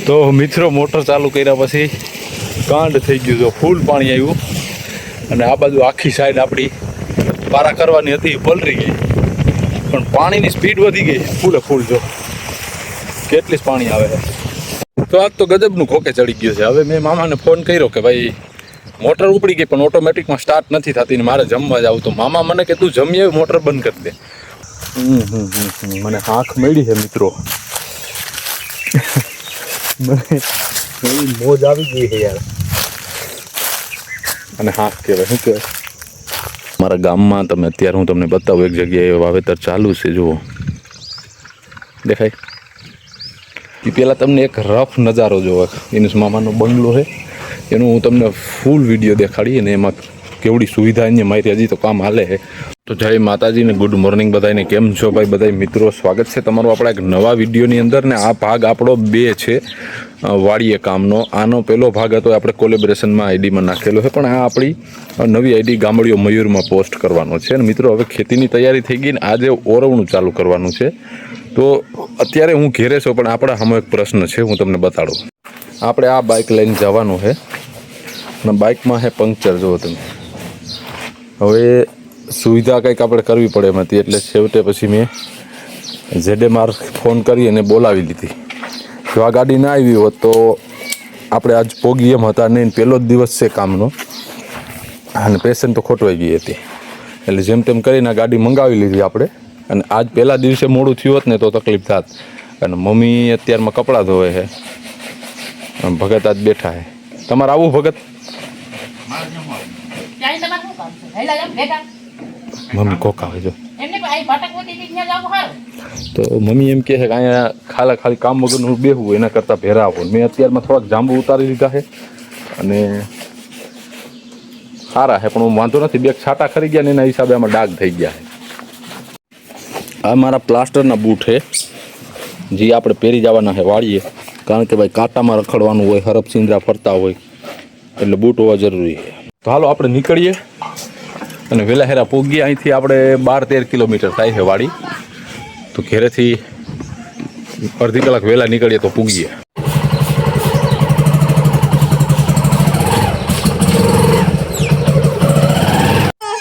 તો મિત્રો મોટર ચાલુ કર્યા પછી કાંડ થઈ ગયું, તો ફૂલ પાણી આવ્યું અને આ બાજુ આખી સાઈડ આપણી પારા કરવાની હતી પલરી ગઈ, પણ પાણીની સ્પીડ વધી ગઈ ફૂલે ફૂલ. જો કેટલી જ પાણી આવે છે. તો આજ તો ગજબનું ખોકે ચડી ગયું છે. હવે મેં મામાને ફોન કર્યો કે ભાઈ મોટર ઉપડી ગઈ પણ ઓટોમેટિકમાં સ્ટાર્ટ નથી થતી ને મારે જમવા જાવ. તો મામા મને કે તું જમી આવી મોટર બંધ કરી દે. મને આંખ મળી છે મિત્રો, મને મોજ આવી ગઈ છે યાર. અને હાથ કહેવાય શું કહેવાય. મારા ગામમાં તમે અત્યારે હું તમને બતાવું, એક જગ્યાએ વાવેતર ચાલુ છે. જુઓ દેખાય એ પહેલાં તમને એક રફ નજારો જોવા. ઇનુસ મામાનો બંગલો છે, એનું હું તમને ફૂલ વિડીયો દેખાડી અને એમાં કેવડી સુવિધા અહીંયા મારી હજી તો કામ હાલે છે. તો જય માતાજી ને ગુડ મોર્નિંગ બધાને. કેમ છો ભાઈ બધા મિત્રો? સ્વાગત છે તમારું આપણા એક નવા વિડીયોની અંદર. ને આ ભાગ આપણો 2 છે વાડીએ કામનો. આનો પહેલો ભાગ હતો આપણે કોલેબરેશનમાં આઈડીમાં નાખેલો છે, પણ આ આપણી નવી આઈડી ગામડીઓ મયુરમાં પોસ્ટ કરવાનો છે. અને મિત્રો હવે ખેતીની તૈયારી થઈ ગઈ ને આજે ઓરવણું ચાલુ કરવાનું છે. તો અત્યારે હું ઘેરે છું, પણ આપણા સામે એક પ્રશ્ન છે, હું તમને બતાડું. આપણે આ બાઇક લઈને જવાનું છે અને બાઇકમાં છે પંક્ચર. જુઓ તમે, હવે સુવિધા કંઈક આપણે કરવી પડે એમ હતી, એટલે છેવટે પછી મેં ZMR ફોન કરી અને બોલાવી લીધી. જો આ ગાડી ના આવી હોત તો આપણે આજ પોગી એમ હતા નહીં. પહેલો જ દિવસ છે કામનો અને પેશન્ટ તો ખોટવાઈ ગઈ હતી, એટલે જેમ તેમ કરીને આ ગાડી મંગાવી લીધી આપણે. અને આજ પહેલા દિવસે મોડું થયું હોત ને તો તકલીફ થાત. અને મમ્મી અત્યારમાં કપડાં ધોવે છે, ભગત આજ બેઠા છે. તમારે આવું ભગત? મમ્મી કોકા હોય જો. તો મમ્મી એમ કહે છે કે અહીંયા ખાલી કામ વગરનું બેહવું એના કરતાં ભેરા આવો. મેં અત્યારમાં થોડાક જાંબુ ઉતારી લીધા છે અને સારા છે, પણ વાંધો નથી. 2 છાંટા ખરી ગયા ને એના હિસાબે આમાં ડાઘ થઈ ગયા છે. આ મારા પ્લાસ્ટરના બૂટ છે, જે આપણે પહેરી જવાના છે વાળીએ, કારણ કે ભાઈ કાંટામાં રખડવાનું હોય, હરફ સિંદરા ફરતા હોય, એટલે બૂટ હોવા જરૂરી છે. તો હાલો આપણે નીકળીએ અને વહેલા હેરા પૂગીએ. અહીંથી આપણે 12-13 કિલોમીટર થાય છે વાડી. તો ઘરેથી અડધી કલાક વહેલા નીકળીએ તો પૂગીએ.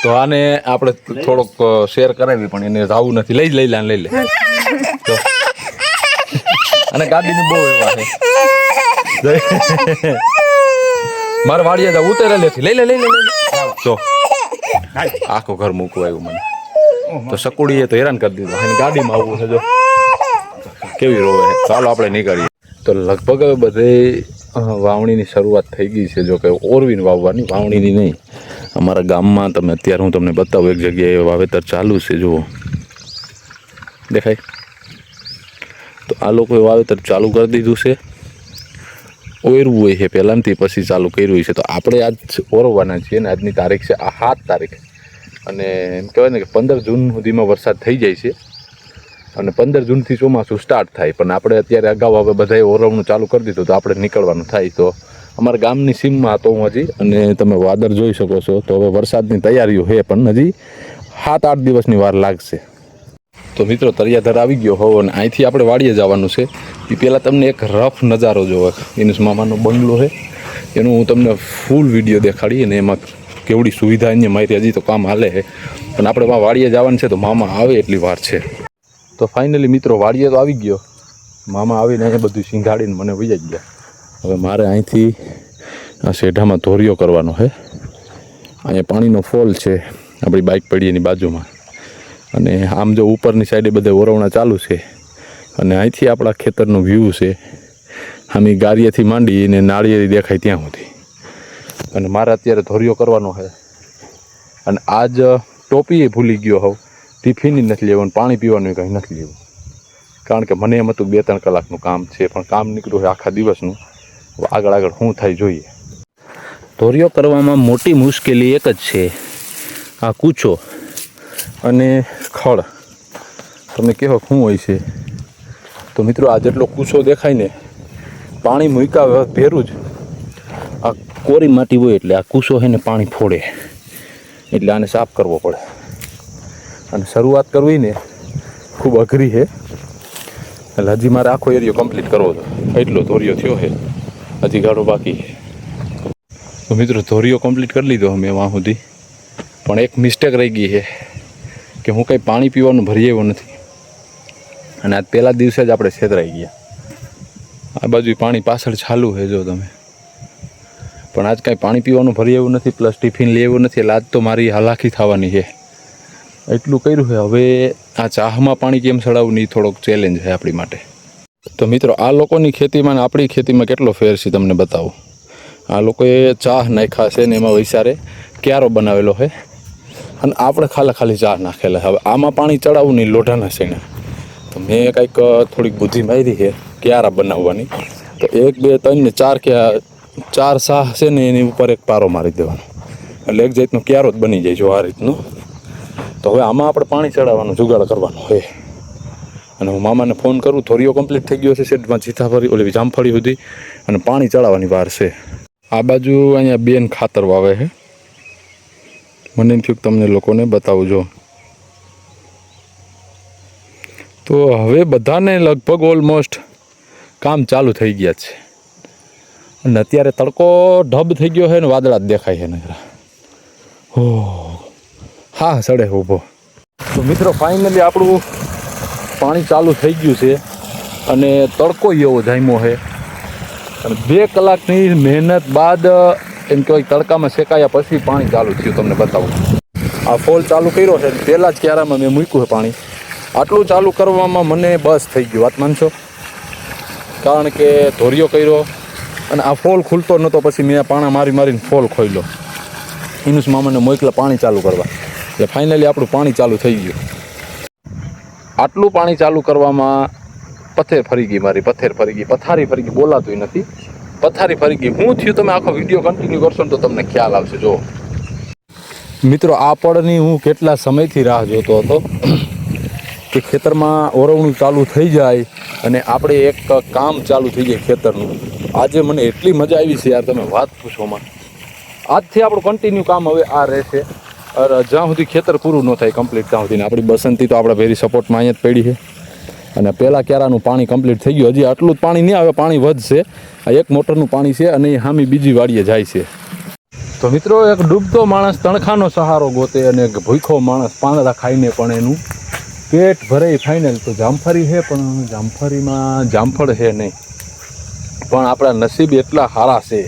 તો આને આપણે થોડોક શેર કરાવી, પણ એને રાવું નથી. લઈ લે. તો અને ગાડીની બહુ એવા છે. મારે વાડીએ જાવ, ઉતરે લેથી લઈ લે. જો આખું ઘર મૂકવું આવ્યું મને. તો સકુડીએ તો હેરાન કરી દીધું, અને ગાડીમાં આવવું છે. જો કેવી રોવે છે. ચાલો આપણે નીકળીએ. તો લગભગ હવે બધે વાવણીની શરૂઆત થઈ ગઈ છે. જો કે ઓરવીને વાવવાની, વાવણીની નહીં. અમારા ગામમાં તમે અત્યારે હું તમને બતાવું, એક જગ્યાએ વાવેતર ચાલુ છે. જુઓ દેખાય. તો આ લોકોએ વાવેતર ચાલુ કરી દીધું છે. ઓરવું હોય છે પહેલાંથી, પછી ચાલુ કર્યું છે. તો આપણે આજ ઓરવાના છીએ ને આજની તારીખ છે 7 તારીખ. અને એમ કહેવાય ને કે 15 જૂન સુધીમાં વરસાદ થઈ જાય છે અને 15 જૂનથી ચોમાસું સ્ટાર્ટ થાય. પણ આપણે અત્યારે અગાઉ હવે બધાએ ઓરવણું ચાલુ કરી દીધું, તો આપણે નીકળવાનું થાય. તો અમારા ગામની સીમમાં હતો હું હજી, અને તમે વાદળ જોઈ શકો છો. તો હવે વરસાદની તૈયારીઓ છે, પણ હજી 7-8 દિવસની વાર લાગશે. તો મિત્રો તળિયાધર આવી ગયો હોવ અને અહીંથી આપણે વાડીએ જવાનું છે. એ પહેલાં તમને એક રફ નજારો જોવો. ઇનુસ મામાનો બંગલો છે, એનું હું તમને ફૂલ વિડીયો દેખાડી અને એમાં કેવડી સુવિધા અહીંયા મારી હજી તો કામ હાલે છે. પણ આપણે વાડીએ જવાનું છે, તો મામા આવે એટલી વાર છે. તો ફાઇનલી મિત્રો વાડીએ તો આવી ગયો. મામા આવીને અહીંયા બધું સિંગાડીને મને વહી ગયા. હવે મારે અહીંથી આ શેઢામાં ધોરિયો કરવાનો છે. અહીંયા પાણીનો ફોલ છે, આપણી બાઇક પડી એની બાજુમાં. અને આમ જો ઉપરની સાઈડે બધે ઓરવણા ચાલુ છે. અને અહીંથી આપણા ખેતરનો વ્યૂ છે. આમી ગારિયાથી માંડી અને નાળિયેરી દેખાય ત્યાં સુધી. અને મારે અત્યારે ધોરિયો કરવાનો છે. અને આજ ટોપી ભૂલી ગયો હોવ, ટિફિન નથી લેવું, પાણી પીવાનું કંઈ નથી લેવું. કારણ કે મને એમ હતું 2-3 કલાકનું કામ છે, પણ કામ નીકળ્યું છે આખા દિવસનું. આગળ શું થાય જોઈએ. ધોરિયો કરવામાં મોટી મુશ્કેલી એક જ છે, આ કૂચો અને ખડ. તમે કહો શું હોય છે? તો મિત્રો આ જેટલો કૂચો દેખાય ને, પાણી મૂક્યા ભેરું જ આ કોરી માટી હોય, એટલે આ કૂચો છે ને પાણી ફોડે, એટલે આને સાફ કરવો પડે. અને શરૂઆત કરવી ને ખૂબ અઘરી છે. એટલે હજી મારે આખો એરિયો કમ્પ્લીટ કરવો હતો, એટલો ધોરિયો થયો છે, હજી ગાડો બાકી છે. તો મિત્રો ધોરિયો કમ્પ્લીટ કરી લીધો અમે વાં સુધી, પણ એક મિસ્ટેક રહી ગઈ છે કે હું કંઈ પાણી પીવાનું ભરી આવ્યો નથી, અને આજ પહેલા દિવસે જ આપણે છેતરાઈ ગયા. આ બાજુ પાણી પાછળ ચાલુ છે જો તમે, પણ આજ કાંઈ પાણી પીવાનું ભરી આવ્યું નથી, પ્લસ ટિફિન લઈ આવ્યું નથી, એટલે આજ તો મારી હાલાકી થવાની છે. એટલું કર્યું છે. હવે આ ચાહમાં પાણી કેમ ચડાવવું એ થોડોક ચેલેન્જ છે આપણી માટે. તો મિત્રો આ લોકોની ખેતીમાં ને આપણી ખેતીમાં કેટલો ફેર છે તમને બતાવું. આ લોકોએ ચાહ નાખ્યા છે ને એમાં વૈસારે ક્યારો બનાવેલો છે, અને આપણે ખાલી ચાહ નાખેલા. હવે આમાં પાણી ચડાવવું નહીં લોઢાના શેણા. તો મેં કંઈક થોડીક બુદ્ધિ મારી છે ક્યારા બનાવવાની. તો 1 2 3 ને 4 કે 4 શાહ છે ને એની ઉપર એક પારો મારી દેવાનો, એટલે એક જાતનો ક્યારો જ બની જાય જો આ રીતનું. તો હવે આમાં આપણે પાણી ચડાવવાનું જુગાડ કરવાનું હોય. અને હું મામાને ફોન કરું, ધોરિયો કમ્પ્લીટ થઈ ગયો છે શેડમાં જીથાફળી ઓલી જામફળી સુધી, અને પાણી ચડાવવાની વાર છે. આ બાજુ અહીંયા બેન ખાતર વાવે છે, મને એમ થયું કે તમને લોકોને બતાવું જો. તો હવે બધાને લગભગ ઓલમોસ્ટ કામ ચાલુ થઈ ગયા છે, અને અત્યારે તડકો ઢબ થઈ ગયો છે ને વાદળા જ દેખાય છે નકરા. હો હા સડે ઊભો. તો મિત્રો ફાઇનલી આપણું પાણી ચાલુ થઈ ગયું છે, અને તડકો એવો જામ્યો છે, અને 2 કલાકની મહેનત બાદ એમ કહેવાય તડકામાં શેકાયા પછી પાણી ચાલુ થયું. તમને બતાવું, આ ફોલ ચાલુ કર્યો છે, પહેલાં જ ક્યારામાં મેં મૂક્યું છે પાણી. આટલું ચાલુ કરવામાં મને બસ થઈ ગયું, વાત માનશો, કારણ કે ધોરિયો કર્યો અને આ ફોલ ખુલતો નહોતો. પછી મેં પાણા મારીને ફોલ ખોલ્યો, ઇનુસ મામાને મોકલા પાણી ચાલુ કરવા, એટલે ફાઇનલી આપણું પાણી ચાલુ થઈ ગયું. આટલું પાણી ચાલુ કરવામાં પથ્થર ફરી ગઈ મારી, પથારી ફરી ગઈ, બોલાતું નથી, પથારી ફરી ગઈ. હું થયું તમે આખો વિડીયો કન્ટિન્યુ કરશો ને તો તમને ખ્યાલ આવશે. જો મિત્રો આ પડની હું કેટલા સમયથી રાહ જોતો હતો કે ખેતરમાં ઓરવણું ચાલુ થઈ જાય અને આપણે એક કામ ચાલુ થઈ જાય ખેતરનું. આજે મને એટલી મજા આવી છે યાર, તમે વાત પૂછોમાં. આજથી આપણું કન્ટિન્યુ કામ હવે આ રહેશે, જ્યાં સુધી ખેતર પૂરું ન થાય કમ્પ્લીટ ત્યાં સુધી. આપણી બસંતી તો આપણા વેરી સપોર્ટમાં અહીંયા જ પડી છે, અને પહેલાં ક્યારાનું પાણી કમ્પ્લીટ થઈ ગયું. હજી આટલું જ પાણી નહીં આવે, પાણી વધશે. આ એક મોટરનું પાણી છે, અને એ સામી બીજી વાડીએ જાય છે. તો મિત્રો એક ડૂબતો માણસ તણખાનો સહારો ગોતે, અને એક ભૂખો માણસ પાંદડા ખાઈને પણ એનું પેટ ભરાય. ફાઇનલ તો જામફળી છે, પણ જામફળીમાં જામફળ છે નહીં, પણ આપણા નસીબ એટલા સારા છે.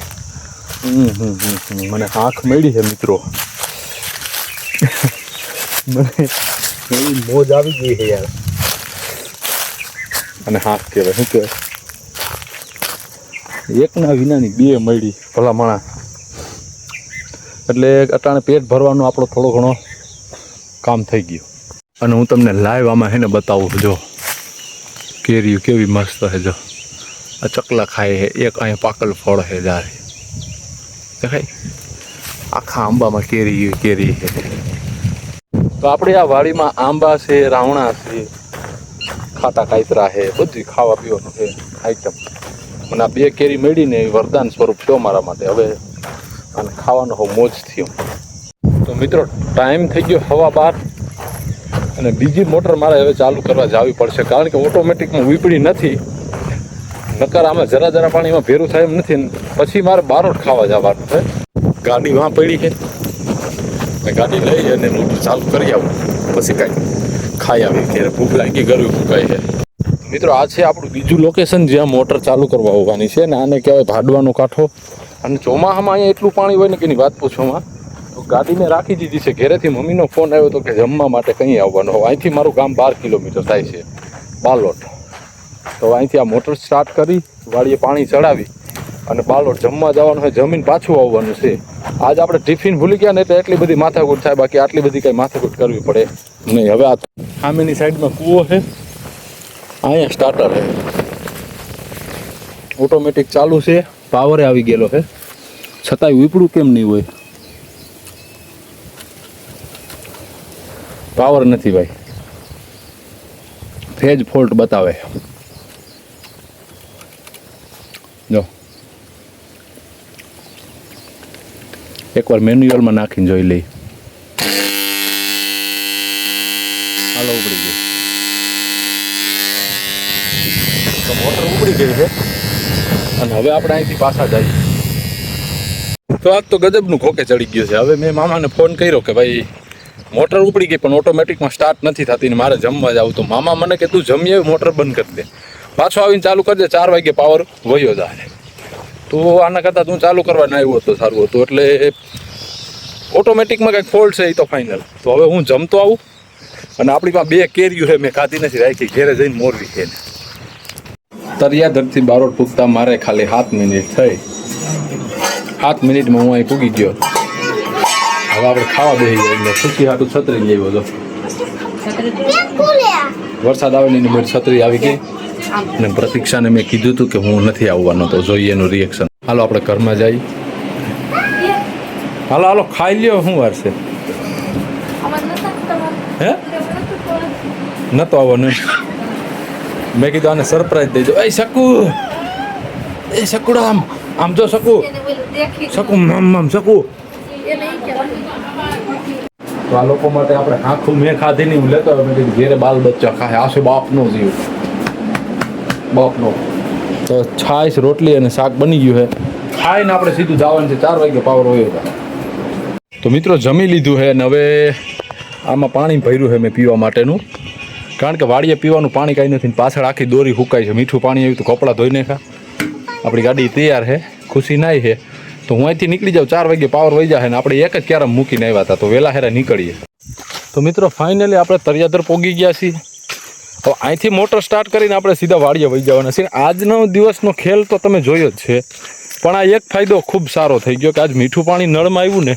મને આંખ મળી છે મિત્રો, મને એવી મોજ આવી ગઈ છે યાર. અને હાથ કહેવાય શું કહેવાય, એકના વિનાની 2 મળી ભલા માણા. એટલે અટાણે પેટ ભરવાનો આપણો થોડો ઘણો કામ થઈ ગયું. અને હું તમને લાઈવ આમાં હે ને બતાવું, જો કેરી કેવી મસ્ત છે. જો આ ચકલા ખાય છે, એક અહીંયા પાકલ ફળ છે, જારે દેખાય આખા આંબામાં કેરી છે. તો આપણે આ વાડીમાં આંબા છે, રાવણા છે, ખાટા કાયતરા છે, બધી ખાવા પીવાનું છે આઈટમ. મને આ 2 કેરી મળીને વરદાન સ્વરૂપ થયો મારા માટે. હવે આને ખાવાનો હો મોજ થયો. તો મિત્રો ટાઈમ થઈ ગયો 12:15, અને બીજી મોટર મારે હવે ચાલુ કરવા જવી પડશે, કારણ કે ઓટોમેટિકમાં વીપડી નથી. નકર આમાં જરા પાણીમાં ભેરું થાય એમ નથી. પછી મારે બારોટ ખાવા જવાનું છે. ગાડી વાં પડી છે, ગાડી લઈ અને મોટર ચાલુ કરી આવું, પછી કાંઈ ખાઈ આવી. ત્યારે ભૂખ લાગી, ગળું ફૂંકાય છે. મિત્રો આ છે આપણું બીજું લોકેશન જ્યાં મોટર ચાલુ કરવા આવવાની છે, ને આને કહેવાય ભાડવાનો કાંઠો. અને ચોમાસામાં અહીંયા એટલું પાણી હોય ને કે એની વાત પૂછવામાં. તો ગાડીને રાખી દીધી છે ઘરેથી. મમ્મીનો ફોન આવ્યો હતો કે જમવા માટે કંઈ આવવાનો. અહીંથી મારું ગામ 12 કિલોમીટર થાય છે, બાલોટ. તો અહીંથી આ મોટર સ્ટાર્ટ કરી વાડીએ પાણી ચડાવી અને બાલોટ જમવા જવાનું હોય, જમીન પાછું આવવાનું છે. આજ આપણે ટિફિન ભૂલી ગયા ને એટલે એટલી બધી માથાકૂટ થાય, બાકી આટલી બધી કંઈ માથાકૂટ કરવી પડે નહીં. હવે આ સામેની સાઈડમાં કૂવો છે, અહીંયા સ્ટાર્ટર છે, ઓટોમેટિક ચાલુ છે, પાવરે આવી ગયેલો છે. છતાંય વીપડું કેમ નહીં હોય? પાવર નથી ભાઈ, ફેજ ફોલ્ટ બતાવે. જો એકવાર મેન્યુઅલમાં નાખીને જોઈ લઈ. હાલો ઉપડી ગયું. થઈ ગઈ છે અને હવે આપણે અહીંથી પાછા જઈએ. તો આજ તો ગજબનું ખોકે ચડી ગયું છે. હવે મેં મામાને ફોન કર્યો કે ભાઈ મોટર ઉપડી ગઈ પણ ઓટોમેટિકમાં સ્ટાર્ટ નથી થતી ને મારે જમવા જાવ. તો મામા મને કે તું જમી આવી મોટર બંધ કરી દે, પાછો આવીને ચાલુ કરજે, 4 વાગે પાવર વયો જાય. તો આના કરતાં તું ચાલુ કરવા ના આવ્યું હતું સારું હતું. એટલે ઓટોમેટિકમાં કંઈક ફોલ્ટ છે એ તો ફાઇનલ. તો હવે હું જમતો આવું અને આપણી પાસે 2 કેરીઓ છે, મેં ખાધી નથી, રાખી ઘેરે જઈને મોરવી છે. તરિયાધરથી બારોટ પૂગતા મારે ખાલી 7 મિનિટ થઈ. 7 મિનિટમાં હું અહીં પૂગી ગયો. હવે આપણે ખાવા બેસી જાય એટલે ખુશી હાટું છત્રી લેવો હતો. વરસાદ આવે ને એની બધી છત્રી આવી ગઈ અને પ્રતીક્ષાને મેં કીધું હતું કે હું નથી આવવાનો, તો જોઈએ એનું રિએક્શન. હાલો આપણે ઘરમાં જઈએ. હાલો હાલો ખાઈ લ્યો. શું વાર છે? હે નતો આવવાનું? મેં કીધું આને સરપ્રાઈઝ દઈ દો. એ શકુ, એ શકુડા, આમ આમ જો શકુ, શકુ આમ શકુ. તો આ લોકો માટે આપણે આખું મેં ખાધી નહીં, હું લેતો મેં કીધું ઘેરે બાલ બચ્ચા ખાય. આ છે બાપનો જીવ, બાપનો. તો છાશ, રોટલી અને શાક બની ગયું છે. ખાઈને આપણે સીધું જવાનું છે. 4 વાગે પાવર હોય હતા. તો મિત્રો જમી લીધું છે અને હવે આમાં પાણી ભર્યું છે મેં પીવા માટેનું, કારણ કે વાડીએ પીવાનું પાણી કાંઈ નથી. પાછળ આખી દોરી હુકાય છે. મીઠું પાણી આવ્યું તો કપડાં ધોઈ નાખા. આપણી ગાડી તૈયાર છે, ખુશી નાય છે. તો હું અહીંથી નીકળી જાઉં. 4 વાગે પાવર વહી જાય ને આપણે એક જ ક્યારેમ મૂકીને આવ્યા હતા, તો વહેલા હેરા નીકળીએ. તો મિત્રો ફાઇનલી આપણે તરિયાદર પહોંચી ગયા છીએ. હવે અહીંથી મોટર સ્ટાર્ટ કરીને આપણે સીધા વાડીએ વહી જવાના છીએ. આજનો દિવસનો ખેલ તો તમે જોયો જ છે, પણ આ એક ફાયદો ખૂબ સારો થઈ ગયો કે આજ મીઠું પાણી નળમાં આવ્યું ને,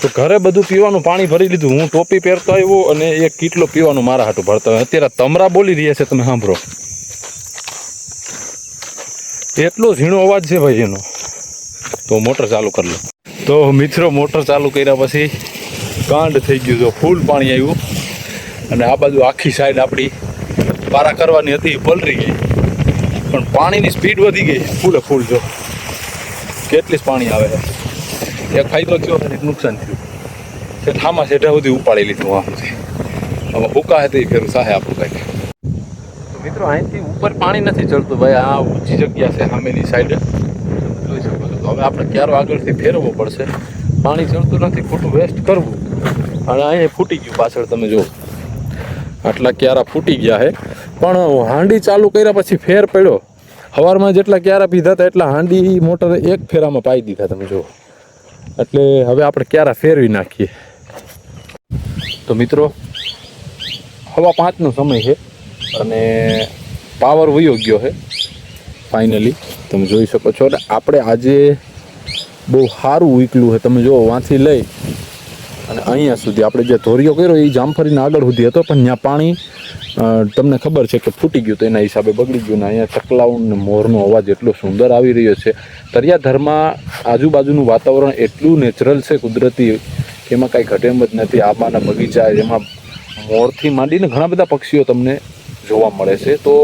તો ઘરે બધું પીવાનું પાણી ભરી લીધું. હું ટોપી પહેરતો આવ્યો અને એક કીટલો પીવાનું મારા હાટું ભરતો હોય. અત્યારે તમરા બોલી રહ્યા છે, તમે સાંભળો, એટલો ઝીણો અવાજ છે ભાઈ એનો. તો મોટર ચાલુ કરી લો. તો મિત્રો મોટર ચાલુ કર્યા પછી કાંડ થઈ ગયું. તો ફૂલ પાણી આવ્યું અને આ બાજુ આખી સાઈડ આપણી પારા કરવાની હતી પલરી ગઈ, પણ પાણીની સ્પીડ વધી ગઈ ફૂલે ફૂલ. જો કેટલી પાણી આવે છે. એક ફાયદો થયો અને એક નુકસાન થયું. તે ઠામા સેઠા સુધી ઉપાડી લીધું. આ સુધી હવે હુકા હતી ફેરું સાહે આપણું કંઈક. તો મિત્રો અહીંથી ઉપર પાણી નથી ચડતું ભાઈ. આ ઊંચી જગ્યા છે સામેની સાઈડ, જોઈ શકો છો. તો હવે આપણે ક્યારો આગળથી ફેરવવો પડશે. પાણી ચડતું નથી, ખોટું વેસ્ટ કરવું. અને અહીંયા ફૂટી ગયું પાછળ, તમે જુઓ આટલા ક્યારા ફૂટી ગયા છે. પણ હાંડી ચાલુ કર્યા પછી ફેર પડ્યો. સવારમાં જેટલા ક્યારા પીધા હતા એટલા હાંડી મોટરે એક ફેરામાં પાઈ દીધા, તમે જુઓ. એટલે હવે આપણે ક્યારા ફેરવી નાખીએ. તો મિત્રો 4:15નો સમય છે અને પાવર વયો ગયો છે ફાઇનલી, તમે જોઈ શકો છો. અને આપણે આજે બહુ સારું ઉકલું છે. તમે જુઓ વાંથી લઈ અને અહીંયા સુધી આપણે જે ધોરિયો કર્યો એ જામફળીના આગળ સુધી હતો, પણ ત્યાં પાણી તમને ખબર છે કે ફૂટી ગયું, તો એના હિસાબે બગડી ગયું. ને અહીંયા ચકલાઉ ને મોરનો અવાજ એટલો સુંદર આવી રહ્યો છે. તરિયાધરમાં આજુબાજુનું વાતાવરણ એટલું નેચરલ છે, કુદરતી, એમાં કાંઈ ઘટે એમ જ નથી. આંબાના બગીચા, એમાં મોરથી માંડીને ઘણા બધા પક્ષીઓ તમને જોવા મળે છે. તો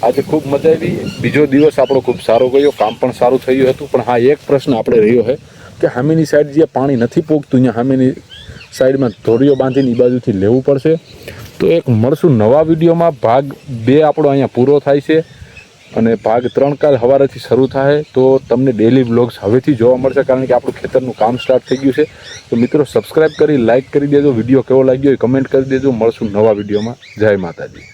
આજે ખૂબ મજા આવી. બીજો દિવસ આપણો ખૂબ સારો ગયો, કામ પણ સારું થયું હતું. પણ હા, એક પ્રશ્ન આપણે રહ્યો છે કે સામેની સાઈડ જે પાણી નથી પોગતું, ત્યાં સામેની સાઈડમાં ધોરીઓ બાંધીને એ બાજુથી લેવું પડશે. તો એક મળશું નવા વિડીયોમાં. ભાગ 2 આપણો અહીંયા પૂરો થાય છે અને ભાગ 3 કાલ સવારેથી શરૂ થાય. તો તમને ડેલી વ્લોગ્સ હવેથી જોવા મળશે, કારણ કે આપણું ખેતરનું કામ સ્ટાર્ટ થઈ ગયું છે. તો મિત્રો સબસ્ક્રાઈબ કરી, લાઇક કરી દેજો. વિડીયો કેવો લાગ્યો એ કમેન્ટ કરી દેજો. મળશું નવા વિડીયોમાં. જય માતાજી.